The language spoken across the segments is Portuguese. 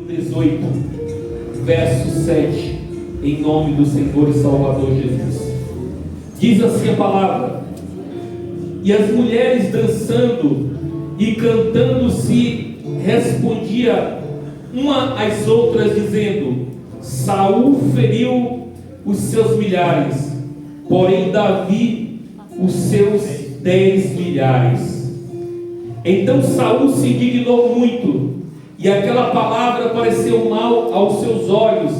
18, verso 7, em nome do Senhor e Salvador Jesus. Diz assim a palavra: e as mulheres dançando e cantando se respondia uma às outras, dizendo: Saul feriu os seus milhares, porém Davi os seus 10 milhares. Então Saul se indignou muito, e aquela palavra pareceu mal aos seus olhos,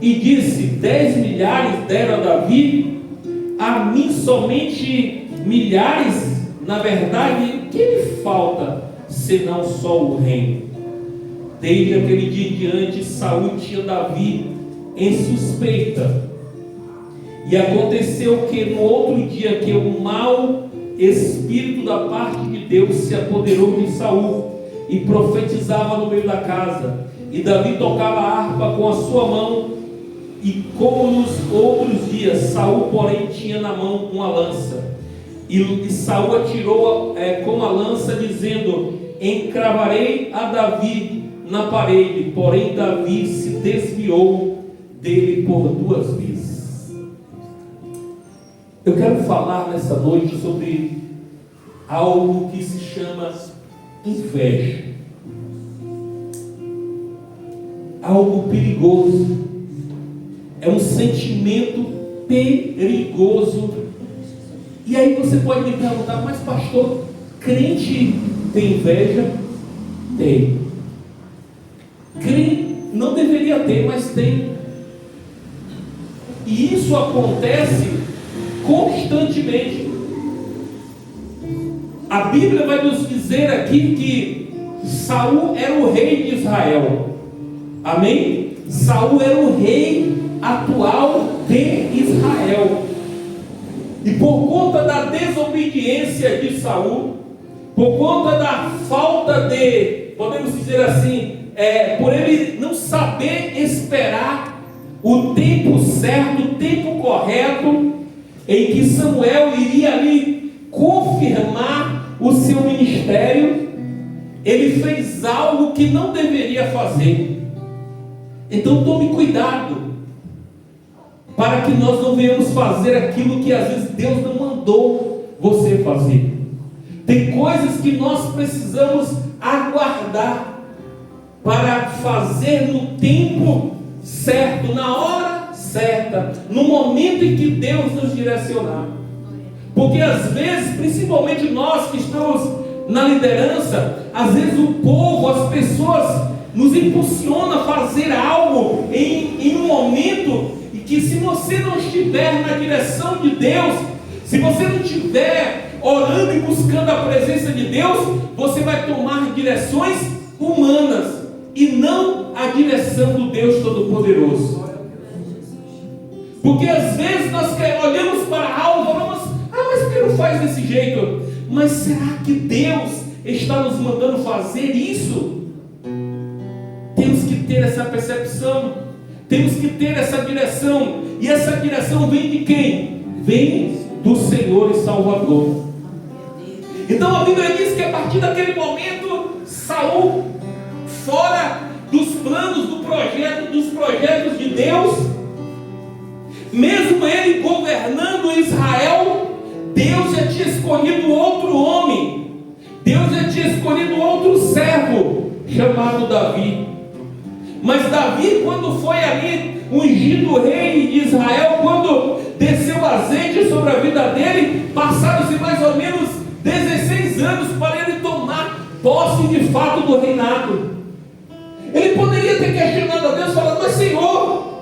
e disse: 10 milhares deram a Davi, a mim somente milhares? Na verdade, o que lhe falta, senão só o reino? Desde aquele dia em diante, Saul tinha Davi em suspeita. E aconteceu que no outro dia que o mau espírito da parte de Deus se apoderou de Saul, e profetizava no meio da casa, e Davi tocava a harpa com a sua mão, e como nos outros dias, Saul porém tinha na mão uma lança, e Saul atirou com a lança, dizendo: encravarei a Davi na parede. Porém Davi se desviou dele por 2 vezes. Eu quero falar nessa noite sobre algo que se chama inveja. Algo perigoso. É um sentimento perigoso. E aí você pode me perguntar: mas pastor, crente tem inveja? Tem. Crente não deveria ter, mas tem. E isso acontece constantemente. A Bíblia vai nos dizer aqui que Saul era o rei de Israel. Amém? Saul era o rei atual de Israel. E por conta da desobediência de Saul, por conta da falta de, podemos dizer assim, por ele não saber esperar o tempo certo, o tempo correto, em que Samuel iria ali confirmar o seu ministério, ele fez algo que não deveria fazer. Então tome cuidado, para que nós não venhamos fazer aquilo que às vezes Deus não mandou você fazer. Tem coisas que nós precisamos aguardar para fazer no tempo certo, na hora certa, no momento em que Deus nos direcionar. Porque às vezes, principalmente nós que estamos na liderança, às vezes o povo, as pessoas nos impulsionam a fazer algo em um momento e que, se você não estiver na direção de Deus, se você não estiver orando e buscando a presença de Deus, você vai tomar direções humanas e não a direção do Deus Todo-Poderoso. Porque às vezes nós olhamos para algo e falamos: mas por que não faz desse jeito? Mas será que Deus está nos mandando fazer isso? Temos que ter essa percepção, temos que ter essa direção. E essa direção vem de quem? Vem do Senhor e Salvador. Então a Bíblia diz que a partir daquele momento, Saul, fora dos planos dos projetos de Deus, mesmo ele governando Israel, Deus já tinha escolhido outro homem, Deus já tinha escolhido outro servo, chamado Davi. Mas Davi, quando foi ali ungido rei de Israel, quando desceu azeite sobre a vida dele, passaram-se mais ou menos 16 anos para ele tomar posse de fato do reinado. Ele poderia ter questionado a Deus, falando: mas Senhor,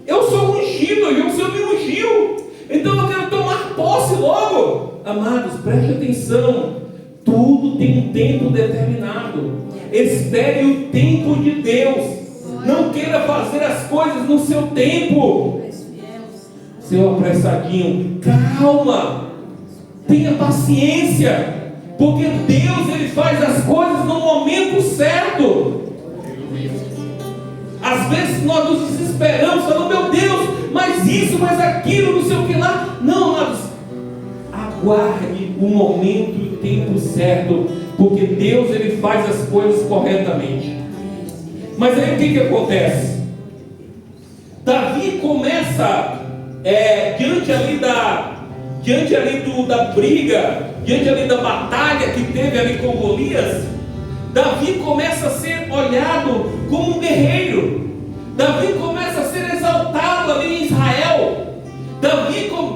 eu sou ungido, o Senhor me ungiu, então eu quero tomar posse logo. Amados, preste atenção, tudo tem um tempo determinado. Espere o tempo de Deus. Não queira fazer as coisas no seu tempo. Seu apressadinho, calma, tenha paciência, porque Deus, ele faz as coisas no momento certo. Às vezes nós nos desesperamos, falando: meu Deus, mas isso, mas aquilo, não sei o que lá. Não, amados, aguarde o momento e o tempo certo, porque Deus, ele faz as coisas corretamente. Mas aí o que acontece? Davi começa, diante ali da briga, diante ali da batalha que teve ali com Golias, Davi começa a ser olhado como um guerreiro. Davi começa a ser exaltado ali em Israel.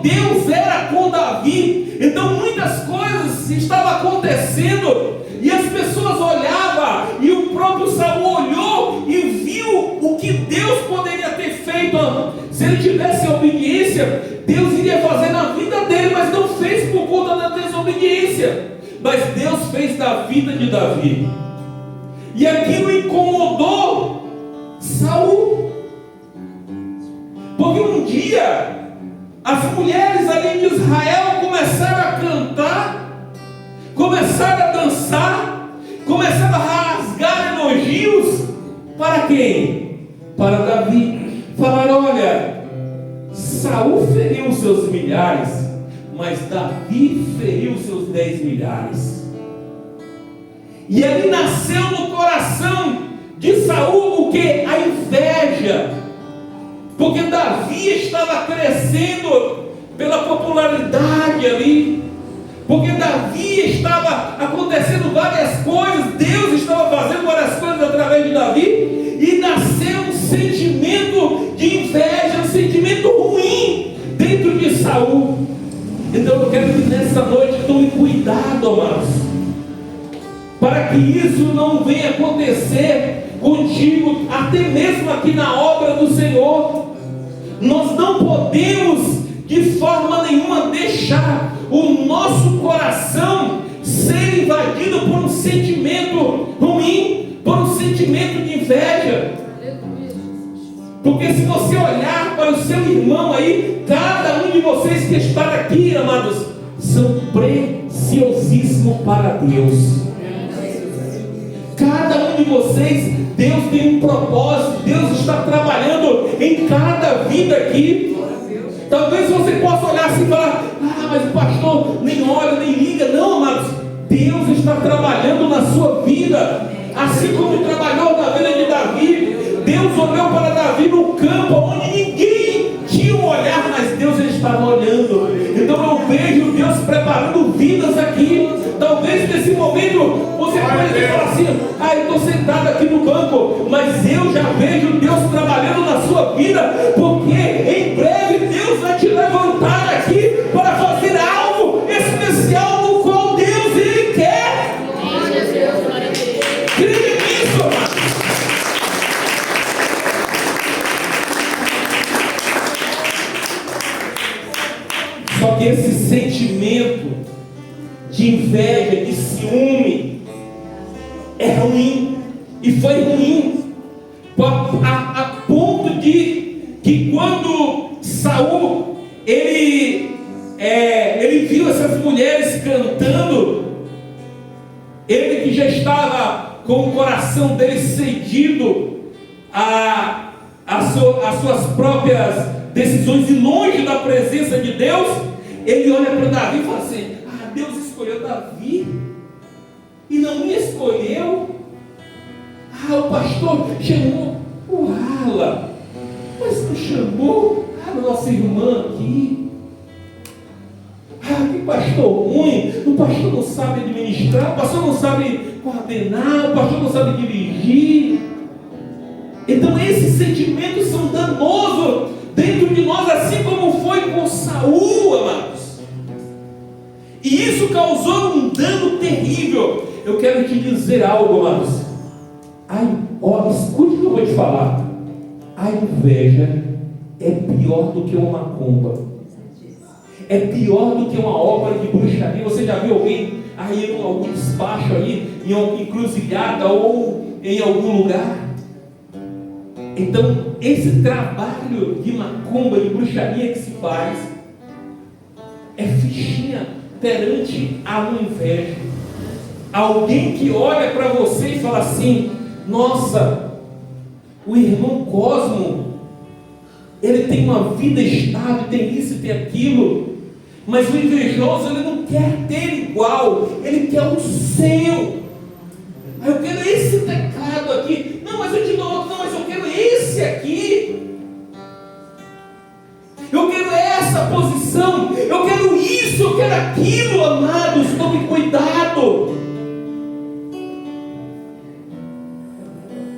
Deus era com Davi. Então muitas coisas estavam acontecendo e as pessoas olhavam, e o próprio Saul olhou e viu o que Deus poderia ter feito. Se ele tivesse obediência, Deus iria fazer na vida dele, mas não fez por conta da desobediência. Mas Deus fez da vida de Davi, e aquilo incomodou Saul, porque um dia as mulheres ali de Israel começaram a cantar, começaram a dançar, começaram a rasgar elogios. Para quem? Para Davi. Falaram: olha, Saul feriu os seus milhares, mas Davi feriu os seus 10 milhares. E ali nasceu no coração de Saul o que? A inveja. Porque Davi estava crescendo pela popularidade ali, porque Davi estava acontecendo várias coisas, Deus estava fazendo várias coisas através de Davi, e nasceu um sentimento de inveja, um sentimento ruim dentro de Saul. Então eu quero que nessa noite tome cuidado, amados, para que isso não venha acontecer contigo, até mesmo aqui na obra do Senhor. Nós não podemos de forma nenhuma deixar o nosso coração ser invadido por um sentimento ruim, por um sentimento de inveja. Porque se você olhar para o seu irmão aí, cada um de vocês que está aqui, amados, são preciosíssimos para Deus. Cada um de vocês, Deus tem um propósito, Deus está trabalhando em cada vida aqui. Talvez você possa olhar assim e falar: mas o pastor nem olha, nem liga. Não, amados, Deus está trabalhando na sua vida, assim como trabalhou na vida de Davi. Deus olhou para Davi no campo, onde ninguém tinha um olhar, mas Deus estava olhando. Então eu vejo Deus preparando vidas aqui. Talvez nesse momento você pode falar assim: eu estou sentado aqui no banco, mas eu já vejo Deus trabalhando na sua vida, porque em breve Deus vai te levantar aqui para fazer algo especial no qual Deus Ele quer. Creia nisso, amado. Só que esse sentimento de inveja, de ciúme, é ruim, e foi ruim, a ponto de que quando Saul ele viu essas mulheres cantando, ele que já estava com o coração dele cedido às suas próprias decisões e longe da presença de Deus, ele olha para Davi e fala assim: Deus escolheu Davi e não me escolheu. O pastor chamou o Ala, mas não chamou a nossa irmã aqui. Que pastor ruim, o pastor não sabe administrar, o pastor não sabe coordenar, o pastor não sabe dirigir. Então esses sentimentos são danosos dentro de nós, assim como foi com Saul, amados. E isso causou um dano terrível. Eu quero te dizer algo, amados. Escute o que eu vou te falar. A inveja é pior do que uma macumba. É pior do que uma obra de bruxaria. Você já viu alguém aí em algum despacho aí, em alguma encruzilhada ou em algum lugar? Então, esse trabalho de macumba, de bruxaria que se faz, é fichinha perante a uma inveja. Alguém que olha para você e fala assim: nossa, o irmão Cosmo, ele tem uma vida estável, tem isso e tem aquilo, mas o invejoso, ele não quer ter igual, ele quer o seu. Eu quero esse teclado aqui, não, mas eu te dou aqui. Eu quero essa posição, eu quero isso, eu quero aquilo, amados. Tome cuidado.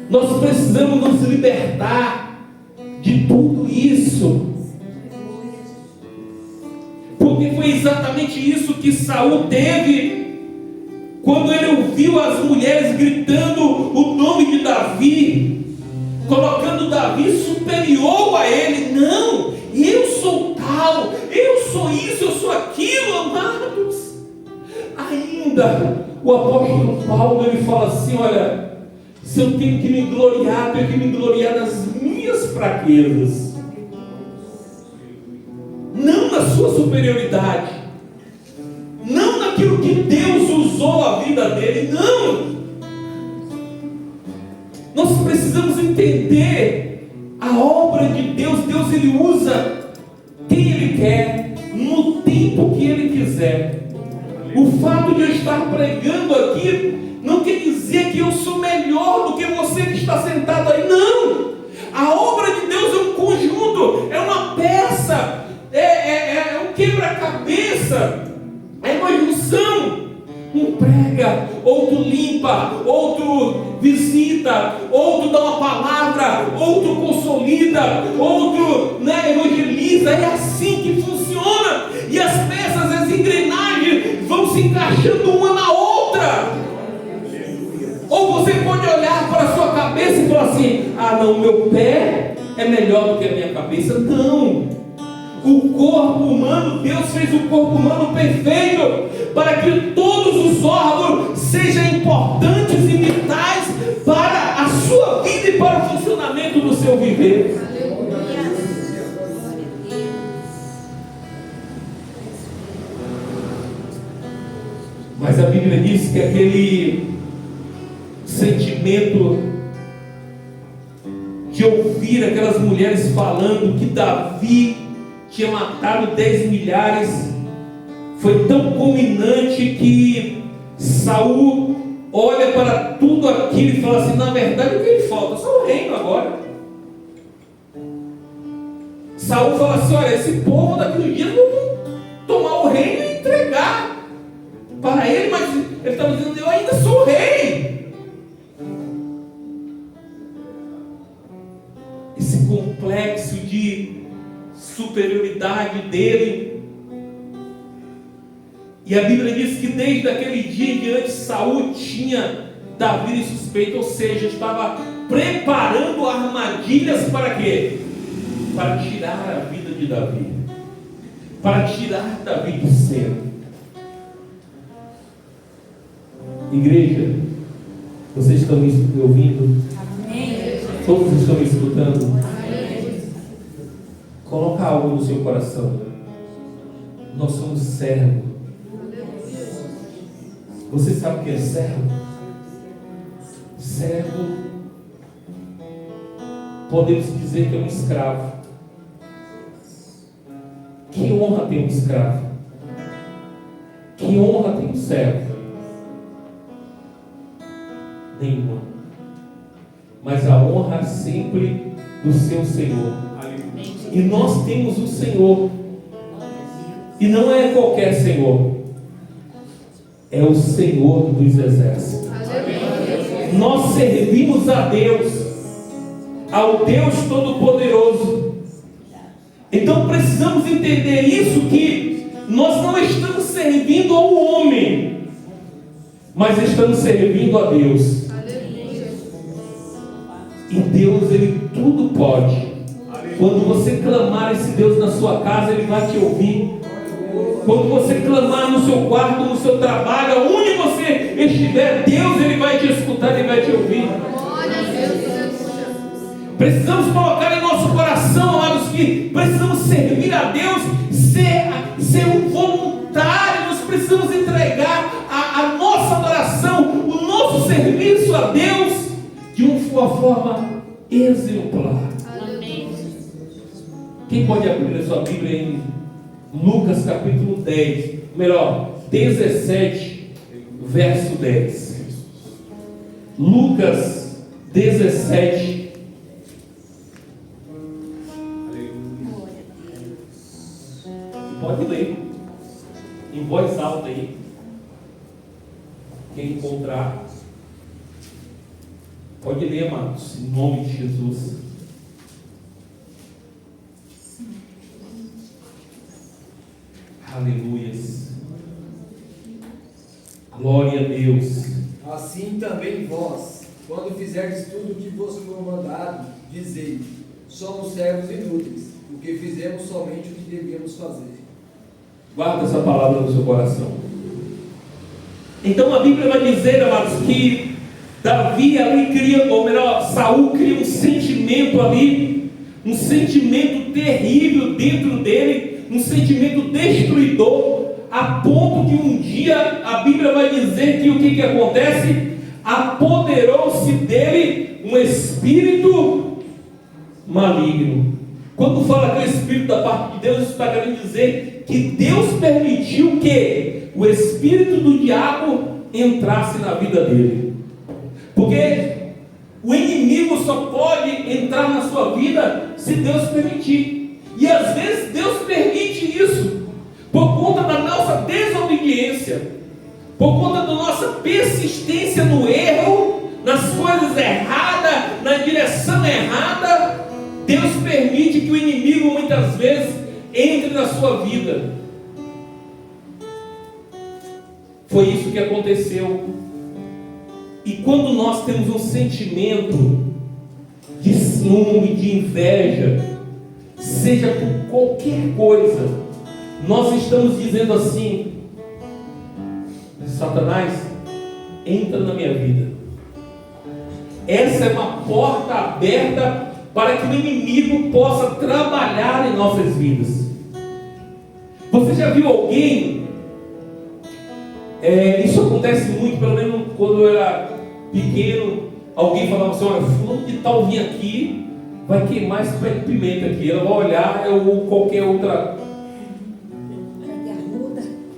Nós precisamos nos libertar de tudo isso, porque foi exatamente isso que Saul teve quando ele ouviu as mulheres gritando o nome de Davi, colocando Davi superior a ele. Não, eu sou tal, eu sou isso, eu sou aquilo, amados. Ainda o apóstolo Paulo, ele fala assim: olha, se eu tenho que me gloriar, tenho que me gloriar nas minhas fraquezas, não na sua superioridade, não naquilo que Deus usou a vida dele, não. Nós precisamos entender a obra de Deus. Deus, ele usa quem ele quer, no tempo que ele quiser. O fato de eu estar pregando aqui não quer dizer que eu sou melhor do que você que está sentado aí, não. A obra de Deus é um conjunto, é uma peça, é um quebra-cabeça, é uma junção. Um prega, outro limpa, outro visita, outro dá uma palavra, outro consolida, outro evangeliza. É assim que funciona. E as peças, as engrenagens vão se encaixando uma na outra. Ou você pode olhar para a sua cabeça e falar assim: ah não, meu pé é melhor do que a minha cabeça. Não. O corpo humano, Deus fez o corpo humano perfeito para que todos os órgãos sejam importantes e vitais para a sua vida e para o funcionamento do seu viver. Mas a Bíblia diz que aquele sentimento de ouvir aquelas mulheres falando que Davi tinha matado 10 milhares, foi tão culminante que Saul olha para tudo aquilo e fala assim: na verdade o que lhe falta? Só o reino agora. Saul fala assim: olha, esse povo daqui no dia vão tomar o reino e entregar para ele, mas ele estava dizendo: eu ainda sou rei. Esse complexo de superioridade dele. E a Bíblia diz que desde aquele dia em diante Saul tinha Davi de suspeito, ou seja, estava preparando armadilhas para quê? Para tirar a vida de Davi, para tirar Davi do céu. Igreja, vocês estão me ouvindo? Amém. Todos estão me escutando? Amém. Coloca algo no seu coração. Nós somos servos. Você sabe o que é servo? Servo, podemos dizer que é um escravo. Que honra tem um escravo? Que honra tem um servo? Nenhuma. Mas a honra sempre do seu Senhor. E nós temos um Senhor. E não é qualquer Senhor. É o Senhor dos exércitos. Nós servimos a Deus, ao Deus Todo-Poderoso. Então precisamos entender isso, que nós não estamos servindo ao homem, mas estamos servindo a Deus. E Deus, Ele tudo pode. Quando você clamar esse Deus na sua casa, Ele vai te ouvir. Quando você clamar no seu quarto, no seu trabalho, onde você estiver, Deus, Ele vai te escutar, Ele vai te ouvir. Precisamos colocar em nosso coração, amados, que precisamos servir a Deus, ser um voluntário. Nós precisamos entregar a nossa adoração, o nosso serviço a Deus de uma forma exemplar. Quem pode abrir a sua Bíblia em Lucas capítulo 10, melhor, 17, verso 10. Lucas 17, em voz alta aí. Quem encontrar, pode ler, amados, em nome de Jesus. Aleluias. Glória a Deus. Assim também vós, quando fizerdes tudo o que vos for mandado, dizei: somos servos inúteis, porque fizemos somente o que devíamos fazer. Guarda essa palavra no seu coração. Então a Bíblia vai dizer, amados, que Davi ali cria, ou melhor, Saul cria um sentimento ali, um sentimento terrível dentro dele, um sentimento destruidor, a ponto que um dia a Bíblia vai dizer que o que acontece? Apoderou-se dele um espírito maligno. Quando fala que é o espírito da parte de Deus, isso está querendo dizer que Deus permitiu que o espírito do diabo entrasse na vida dele. Porque o inimigo só pode entrar na sua vida se Deus permitir. E às vezes Deus permite isso por conta da nossa desobediência, por conta da nossa persistência no erro, nas coisas erradas, na direção errada. Deus permite que o inimigo muitas vezes entre na sua vida. Foi isso que aconteceu. E quando nós temos um sentimento de ciúme, de inveja, seja por qualquer coisa, nós estamos dizendo assim: Satanás, entra na minha vida. Essa é uma porta aberta para que o inimigo possa trabalhar em nossas vidas. Você já viu alguém? Isso acontece muito, pelo menos quando eu era pequeno. Alguém falava assim: olha, fulano de tal vinha aqui, vai queimar esse pé de pimenta aqui. Ela vai olhar, ou qualquer outra.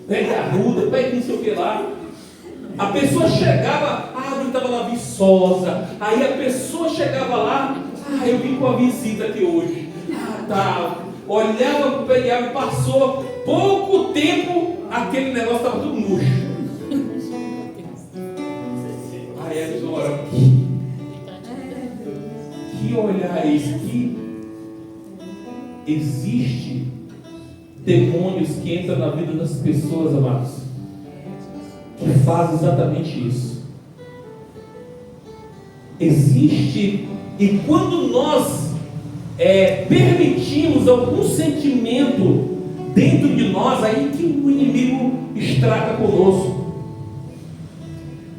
Pé de arruda, pé de não sei o que lá. A pessoa chegava, eu estava lá viçosa. Aí a pessoa chegava lá, eu vim com a visita aqui hoje. Tá. Olhava para o pé de árvore, passou pouco tempo, aquele negócio estava tudo murcho. Aí a pessoa olha, que olhar é esse? Que existe demônios que entram na vida das pessoas, amados, que fazem exatamente isso. Existe, e quando nós permitimos algum sentimento dentro de nós, aí que o inimigo estraga conosco.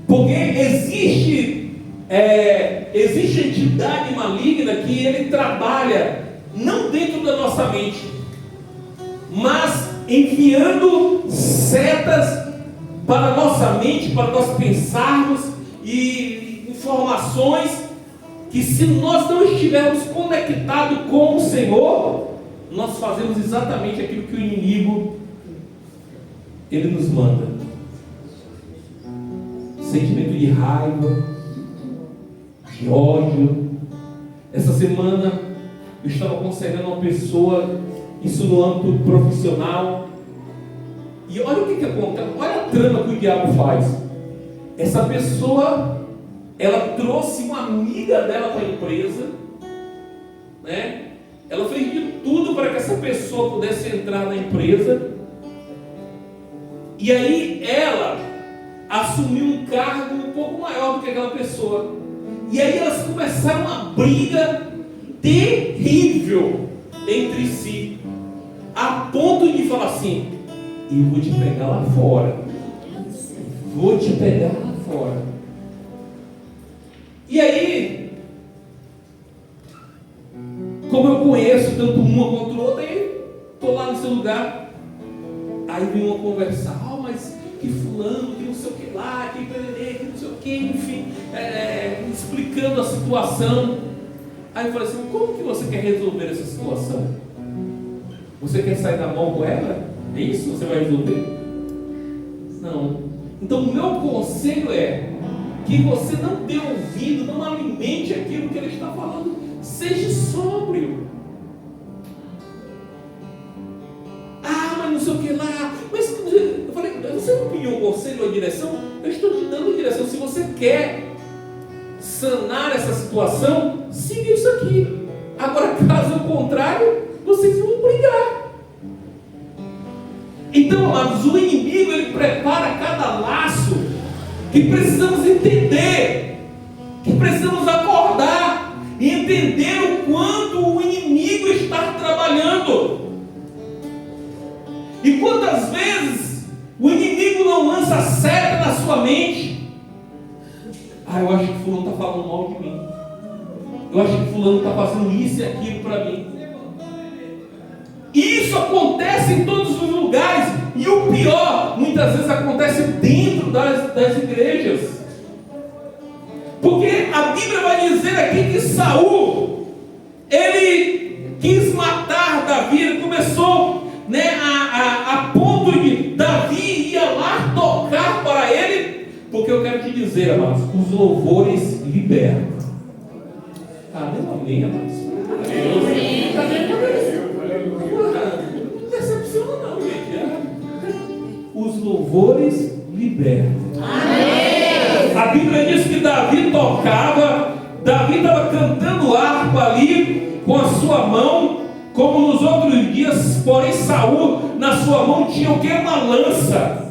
Porque existe entidade maligna que ele trabalha não dentro da nossa mente, mas enviando setas para a nossa mente, para nós pensarmos, e informações que, se nós não estivermos conectados com o Senhor, nós fazemos exatamente aquilo que o inimigo ele nos manda. Sentimento de raiva, de ódio. Essa semana eu estava aconselhando uma pessoa, isso no âmbito profissional, e olha o que acontece, olha a trama que o diabo faz. Essa pessoa, ela trouxe uma amiga dela para a empresa, né? Ela fez de tudo para que essa pessoa pudesse entrar na empresa, e aí ela assumiu um cargo um pouco maior do que aquela pessoa, e aí elas começaram uma briga terrível entre si, a ponto de falar assim: eu vou te pegar lá fora, vou te pegar lá fora. E aí, como eu conheço tanto uma quanto outra, aí estou lá nesse lugar, aí vem uma conversar: mas que fulano, que não sei o que lá, que pererê, que não sei o que, enfim, explicando a situação. Aí eu falei assim: como que você quer resolver essa situação? Você quer sair na mão com ela? É isso que você vai resolver? Não. Então o meu conselho é que você não dê ouvido, não alimente aquilo que ele está falando. Seja sóbrio. Mas não sei o que lá. Mas eu falei: direção? Eu estou te dando direção. Se você quer sanar essa situação, siga isso aqui. Agora, caso contrário, vocês vão brigar. Então, amados, o inimigo, ele prepara cada laço que precisamos entender, que precisamos acordar e entender o quanto o inimigo está trabalhando. E quantas vezes o inimigo não lança seta na sua mente? Eu acho que fulano está falando mal de mim. Eu acho que fulano está fazendo isso e aquilo para mim. E isso acontece em todos os lugares. E o pior, muitas vezes acontece dentro das igrejas. Porque a Bíblia vai dizer aqui que Saul, ele quis matar Davi. Ele começou, a ponto de Davi ia lá tocar para ele. Porque eu quero te dizer, amados, os louvores libertam. Meu amém, amados. Não decepciona não, gente. Os louvores libertam. Amém. A Bíblia diz que Davi tocava. Davi estava cantando harpa ali com a sua mão, como nos outros dias. Porém Saul, na sua mão tinha o que? Uma lança.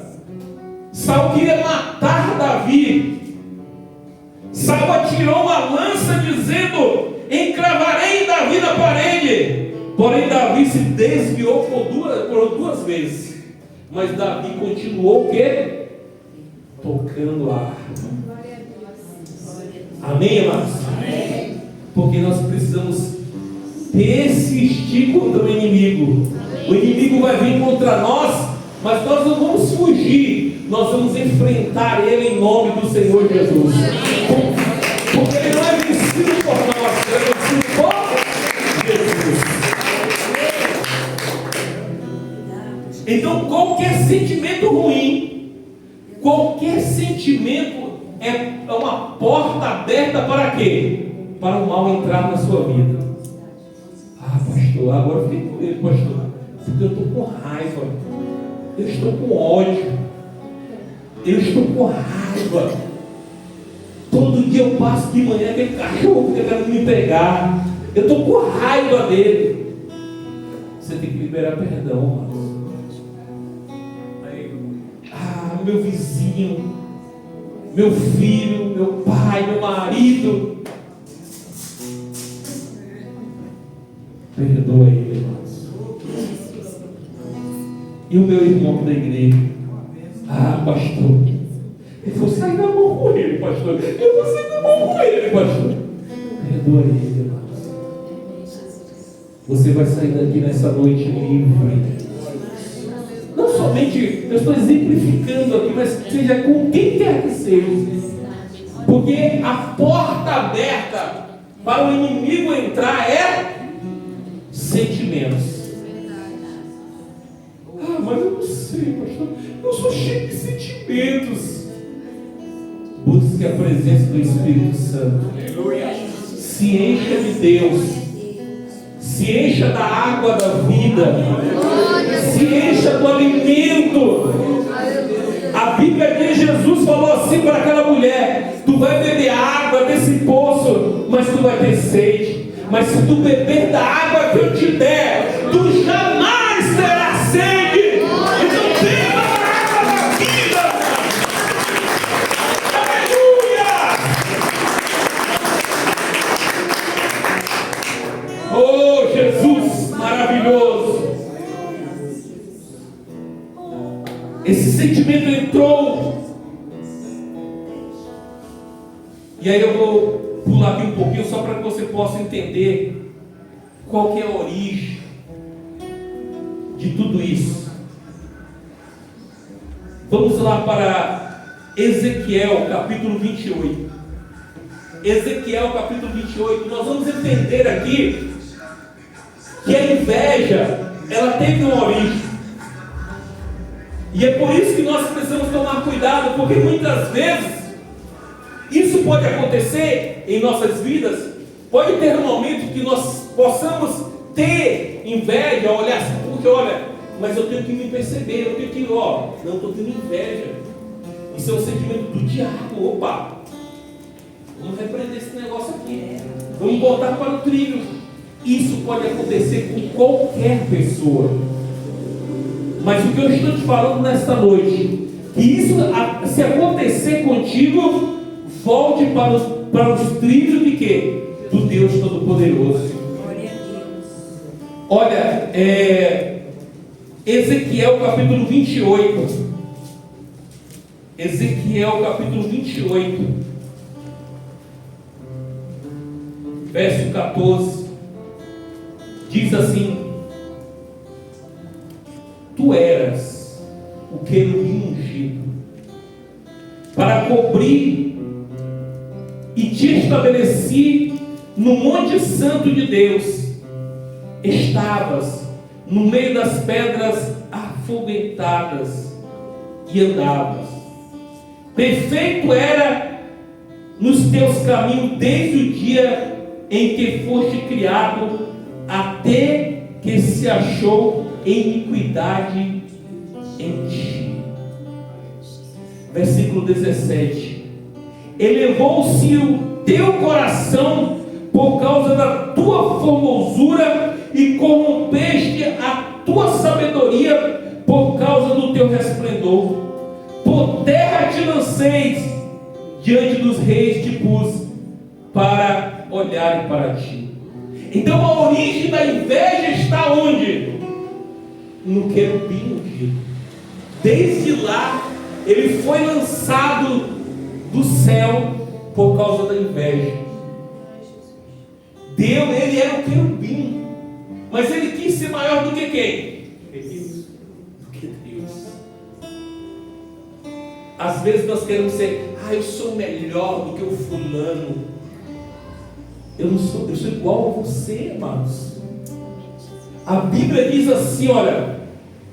Saul queria matar Davi. Saul atirou uma lança dizendo: encravarei Davi na parede. Porém Davi se desviou por duas vezes. Mas Davi continuou o quê? Tocando a harpa. Amém, amados? Amém. Porque nós precisamos persistir contra o inimigo. O inimigo vai vir contra nós, mas nós não vamos fugir. Nós vamos enfrentar ele em nome do Senhor Jesus. Porque ele não é vencido por nós, ele é vencido por Jesus. Então, qualquer sentimento ruim, qualquer sentimento é uma porta aberta para quê? Para o mal entrar na sua vida. Pastor, agora eu fiquei com ele, pastor. Porque eu estou com raiva, eu estou com ódio, eu estou com raiva. Todo dia eu passo de manhã, aquele cachorro fica querendo me pegar. Eu estou com raiva dele. Você tem que liberar perdão, mano. Meu vizinho, meu filho, meu pai, meu marido. Perdoa ele, irmãos. E o meu irmão da igreja? Pastor, eu vou sair na mão com ele, pastor. Eu vou sair na mão com ele, pastor. Perdoa ele, irmãos. Você vai sair daqui nessa noite livre. Não somente, eu estou exemplificando aqui, mas seja com quem quer que seja. Porque a porta aberta para o inimigo entrar é sentimentos. Mas eu não sei, pastor. Eu sou cheio de sentimentos. Busque a presença do Espírito Santo. Se encha de Deus. Se encha da água da vida. Se encha do alimento. A Bíblia diz, Jesus falou assim para aquela mulher: tu vai beber água desse poço, mas tu vai ter sede. Mas se tu beber da água que eu te der, tu jamais terás sede. Então beba a água da vida. Aleluia! Oh, Jesus maravilhoso! Esse sentimento entrou. E aí eu vou pular aqui um pouquinho só para que você possa entender qual que é a origem de tudo isso. Vamos lá para Ezequiel capítulo 28. Ezequiel capítulo 28. Nós vamos entender aqui que a inveja, ela teve uma origem. E é por isso que nós precisamos tomar cuidado, porque muitas vezes isso pode acontecer em nossas vidas. Pode ter um momento que nós possamos ter inveja, olhar assim, porque olha, mas eu tenho que me perceber, eu tenho que, não estou tendo inveja. Isso é um sentimento do diabo. Opa, vamos repreender esse negócio aqui, vamos botar para o trilho. Isso pode acontecer com qualquer pessoa. Mas o que eu estou te falando nesta noite, que isso, se acontecer contigo, volte para os trilhos de quê? Do Deus Todo-Poderoso. Olha, Ezequiel capítulo 28. Ezequiel capítulo 28, verso 14, diz assim: Tu eras o querubim ungido para cobrir, e te estabeleci no monte santo de Deus. Estavas no meio das pedras afoguentadas e andavas. Perfeito era nos teus caminhos desde o dia em que foste criado, até que se achou iniquidade em ti. Versículo 17: Elevou-se o teu coração por causa da tua formosura, e corrompeste a tua sabedoria por causa do teu resplendor. Por terra te lancei, diante dos reis te pus, para olharem para ti. Então a origem da inveja está onde? No querubim ungido. Desde lá ele foi lançado do céu por causa da inveja. Deus, ele era o querubim, mas ele quis ser maior do que quem? Do que Deus. Às vezes nós queremos ser, eu sou melhor do que o fulano. Eu não sou, eu sou igual a você, amados. A Bíblia diz assim, olha,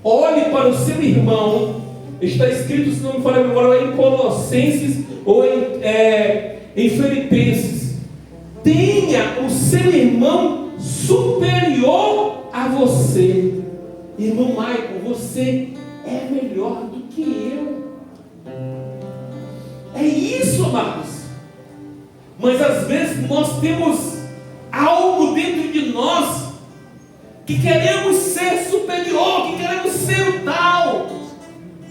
olhe para o seu irmão. Está escrito, se não me falha a memória, em Colossenses ou em Filipenses. Tenha o seu irmão superior a você. Irmão Michael, você é melhor do que eu. É isso, amados. Mas às vezes nós temos algo dentro de nós que queremos ser superior, que queremos ser o tal.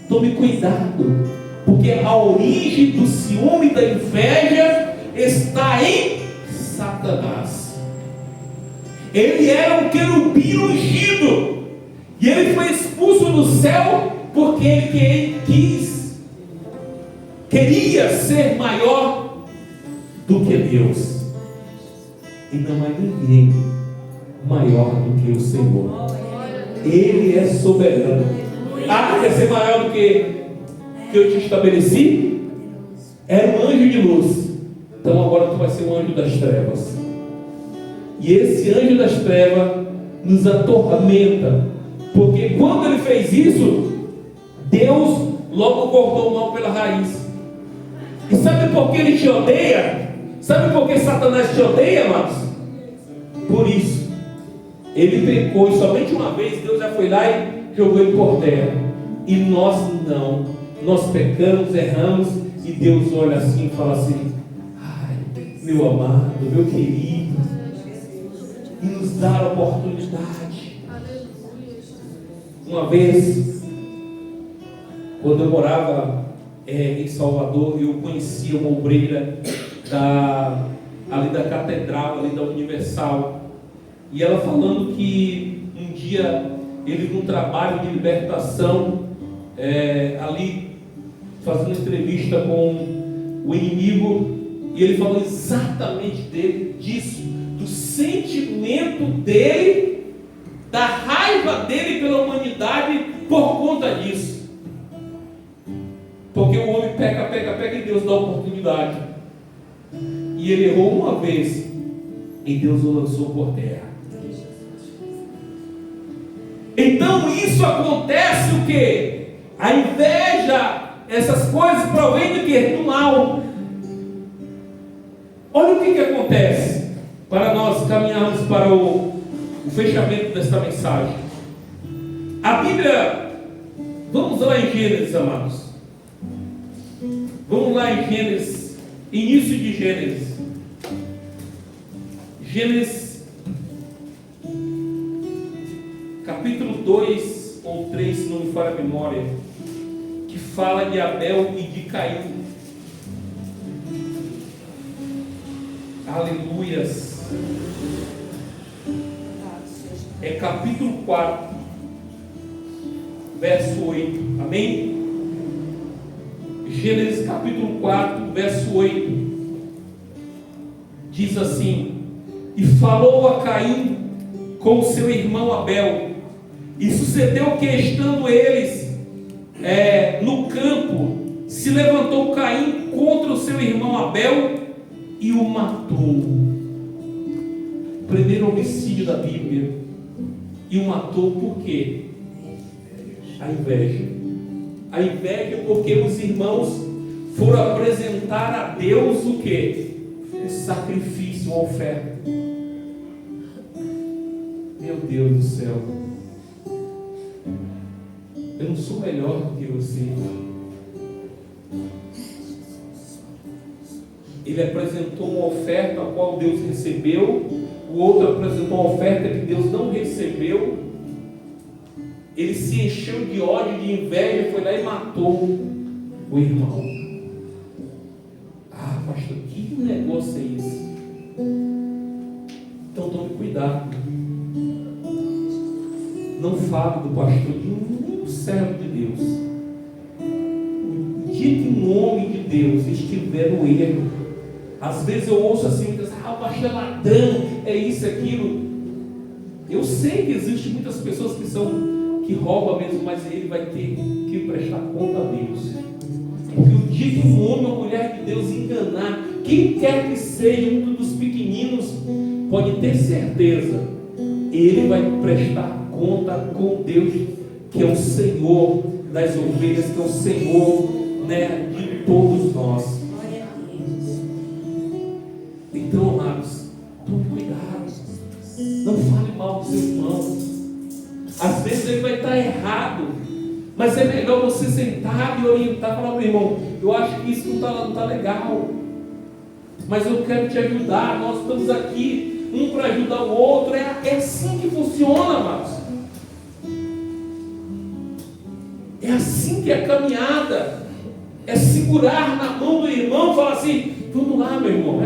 Tome cuidado, porque a origem do ciúme e da inveja está em Satanás. Ele era um querubim ungido, e ele foi expulso do céu porque ele queria ser maior do que Deus. E não há ninguém maior do que o Senhor. Ele é soberano. Quer ser maior do que eu te estabeleci? Era um anjo de luz. Então agora tu vai ser um anjo das trevas. E esse anjo das trevas nos atormenta, porque quando ele fez isso, Deus logo cortou o mal pela raiz. E sabe por que ele te odeia? Sabe por que Satanás te odeia, amados? Por isso. Ele pecou e somente uma vez Deus já foi lá e jogou ele por terra. E nós não. Nós pecamos, erramos, e Deus olha assim e fala assim: ai, meu amado, meu querido, e nos dá a oportunidade. Uma vez, quando eu morava em Salvador, eu conhecia uma obreira ali da catedral, ali da Universal, e ela falando que um dia ele, num trabalho de libertação, ali fazendo entrevista com o inimigo, e ele falou exatamente disso, do sentimento dele, da raiva dele pela humanidade por conta disso. Porque o homem peca e Deus dá oportunidade. E ele errou uma vez e Deus o lançou por terra. Então isso acontece o quê? A inveja, essas coisas provém do quê? Do mal. Olha o que acontece, para nós caminharmos para o fechamento desta mensagem. A Bíblia, vamos lá em Gênesis, amados. Vamos lá em Gênesis, início de Gênesis. Gênesis, capítulo 2 ou 3, se não me falha a memória, que fala de Abel e de Caim. Aleluias. É capítulo 4, verso 8. Amém? Gênesis capítulo 4, verso 8. Diz assim: e falou a Caim com seu irmão Abel. E sucedeu que, estando eles no campo, se levantou Caim contra o seu irmão Abel e o matou. Primeiro homicídio da Bíblia. E o matou por quê? A inveja. A inveja porque os irmãos foram apresentar a Deus o quê? O sacrifício, a oferta. Meu Deus do céu. Eu não sou melhor do que você. Ele apresentou uma oferta a qual Deus recebeu, o outro apresentou uma oferta que Deus não recebeu. Ele se encheu de ódio, de inveja, foi lá e matou o irmão. Ah, pastor, que negócio é esse? Então tome cuidado. Não fale do pastor de nenhum servo de Deus. O dia que um homem de Deus estiver no erro, às vezes eu ouço assim, o pastor é ladrão, é isso, aquilo. Eu sei que existem muitas pessoas que roubam mesmo, mas ele vai ter que prestar conta a Deus. Porque o dia que um homem ou mulher de Deus enganar quem quer que seja, um dos pequeninos, pode ter certeza, ele vai prestar conta com Deus, que é o Senhor das ovelhas, que é o Senhor, de todos nós. Então, amados, tome cuidado, não fale mal do seu irmão. Às vezes ele vai estar errado, mas é melhor você sentar e orientar, falar: meu irmão, eu acho que isso não está legal, mas eu quero te ajudar, nós estamos aqui, um para ajudar o outro. É assim que funciona, amados. É assim que é a caminhada. É segurar na mão do irmão e falar assim: vamos lá, meu irmão,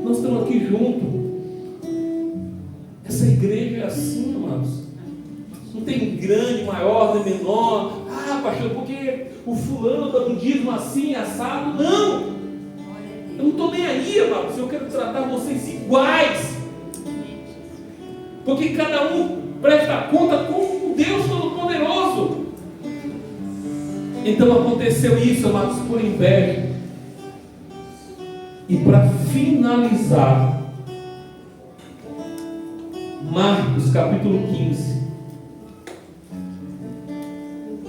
nós estamos aqui juntos. Essa igreja é assim, amados. Não tem grande, maior, nem menor. Ah, pastor, porque o fulano dá um dízimo assim, assado. Não! Eu não estou nem aí, amados. Eu quero tratar vocês iguais. Porque cada um presta conta com o Deus Todo-Poderoso. Então aconteceu isso, amados, por inveja. E para finalizar, Marcos capítulo 15.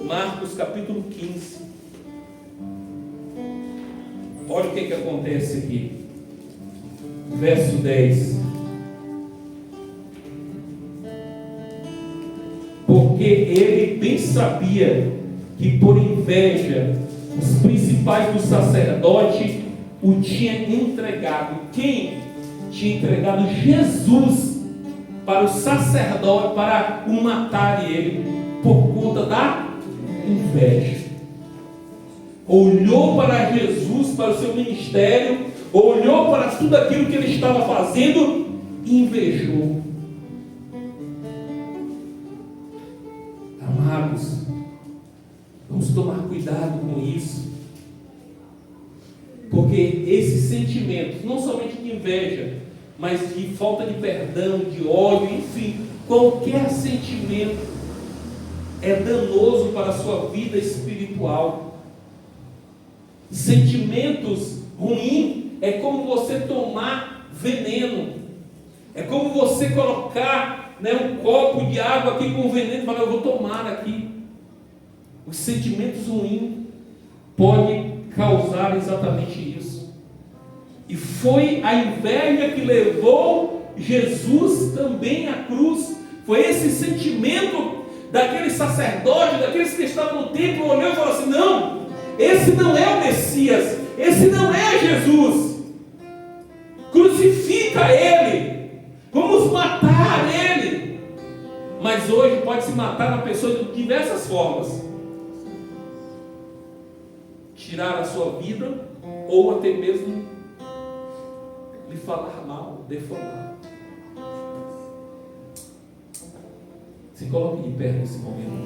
Marcos capítulo 15. Olha o que acontece aqui. Verso 10. Porque ele bem sabia que por inveja os principais do sacerdote o tinham entregado. Quem tinha entregado? Jesus para o sacerdote, para o matar ele, por conta da inveja. Olhou para Jesus, para o seu ministério, olhou para tudo aquilo que ele estava fazendo e invejou. Amados, vamos tomar cuidado com isso, porque esses sentimentos, não somente de inveja, mas de falta de perdão, de ódio, enfim, qualquer sentimento é danoso para a sua vida espiritual. Sentimentos ruins é como você tomar veneno, é como você colocar um copo de água aqui com veneno e falar: eu vou tomar aqui. Os sentimentos ruins podem causar exatamente isso. E foi a inveja que levou Jesus também à cruz. Foi esse sentimento daquele sacerdote, daqueles que estavam no templo, olhou e falou assim: não, esse não é o Messias, esse não é Jesus. Crucifica ele, vamos matar ele. Mas hoje pode se matar na pessoa de diversas formas: tirar a sua vida, ou até mesmo lhe falar mal, defamar. Se coloque de pé nesse momento.